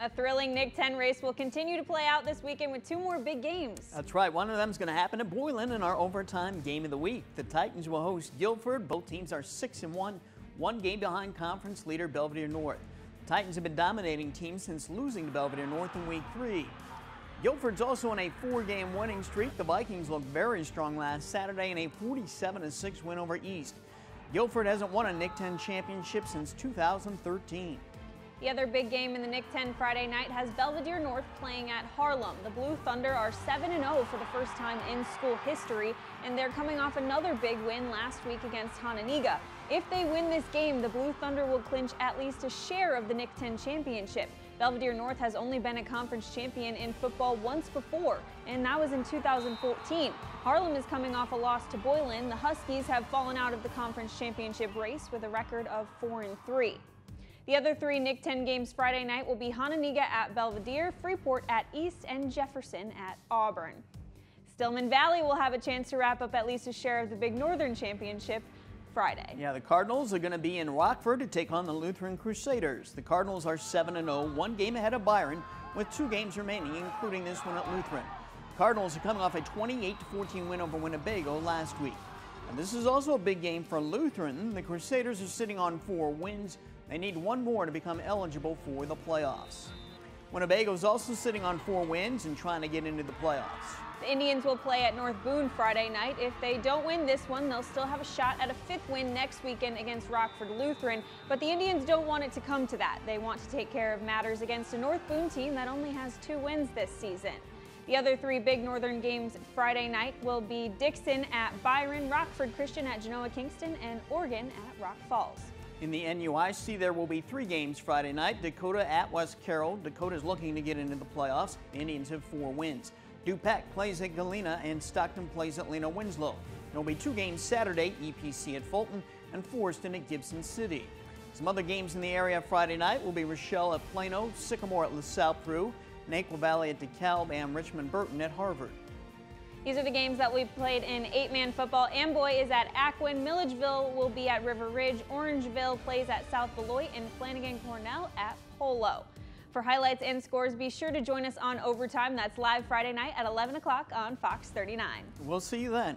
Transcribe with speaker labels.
Speaker 1: A thrilling Nick 10 race will continue to play out this weekend with two more big games.
Speaker 2: That's right. One of them is going to happen at Boylan in our overtime game of the week. The Titans will host Guildford. Both teams are 6-1, one game behind conference leader Belvedere North. The Titans have been dominating teams since losing to Belvedere North in week 3. Guildford's also on a 4-game winning streak. The Vikings looked very strong last Saturday in a 47-6 win over East. Guildford hasn't won a Nick 10 championship since 2013.
Speaker 1: The other big game in the Nick 10 Friday night has Belvedere North playing at Harlem. The Blue Thunder are 7-0 for the first time in school history, and they're coming off another big win last week against Hononegah. If they win this game, the Blue Thunder will clinch at least a share of the Nick 10 championship. Belvedere North has only been a conference champion in football once before, and that was in 2014. Harlem is coming off a loss to Boylan. The Huskies have fallen out of the conference championship race with a record of 4-3. The other 3 Nick 10 games Friday night will be Hononegah at Belvedere, Freeport at East, and Jefferson at Auburn. Stillman Valley will have a chance to wrap up at least a share of the Big Northern Championship Friday.
Speaker 2: Yeah, the Cardinals are going to be in Rockford to take on the Lutheran Crusaders. The Cardinals are 7-0, one game ahead of Byron, with 2 games remaining, including this one at Lutheran. The Cardinals are coming off a 28-14 win over Winnebago last week. And this is also a big game for Lutheran. The Crusaders are sitting on 4 wins. They need 1 more to become eligible for the playoffs. Winnebago is also sitting on 4 wins and trying to get into the playoffs.
Speaker 1: The Indians will play at North Boone Friday night. If they don't win this one, they'll still have a shot at a 5th win next weekend against Rockford Lutheran. But the Indians don't want it to come to that. They want to take care of matters against a North Boone team that only has 2 wins this season. The other 3 big Northern games Friday night will be Dixon at Byron, Rockford Christian at Genoa Kingston, and Oregon at Rock Falls.
Speaker 2: In the NUIC, there will be 3 games Friday night. Dakota at West Carroll. Dakota is looking to get into the playoffs. The Indians have 4 wins. DuPac plays at Galena, and Stockton plays at Lena Winslow. There will be 2 games Saturday, EPC at Fulton and Forreston at Gibson City. Some other games in the area Friday night will be Rochelle at Plano, Sycamore at LaSalle Prue, Naquo Valley at DeKalb, and Richmond Burton at Harvard.
Speaker 1: These are the games that we played in 8-man football. Amboy is at Acquin, Milledgeville will be at River Ridge, Orangeville plays at South Beloit, and Flanagan Cornell at Polo. For highlights and scores, be sure to join us on Overtime. That's live Friday night at 11 o'clock on Fox 39.
Speaker 2: We'll see you then.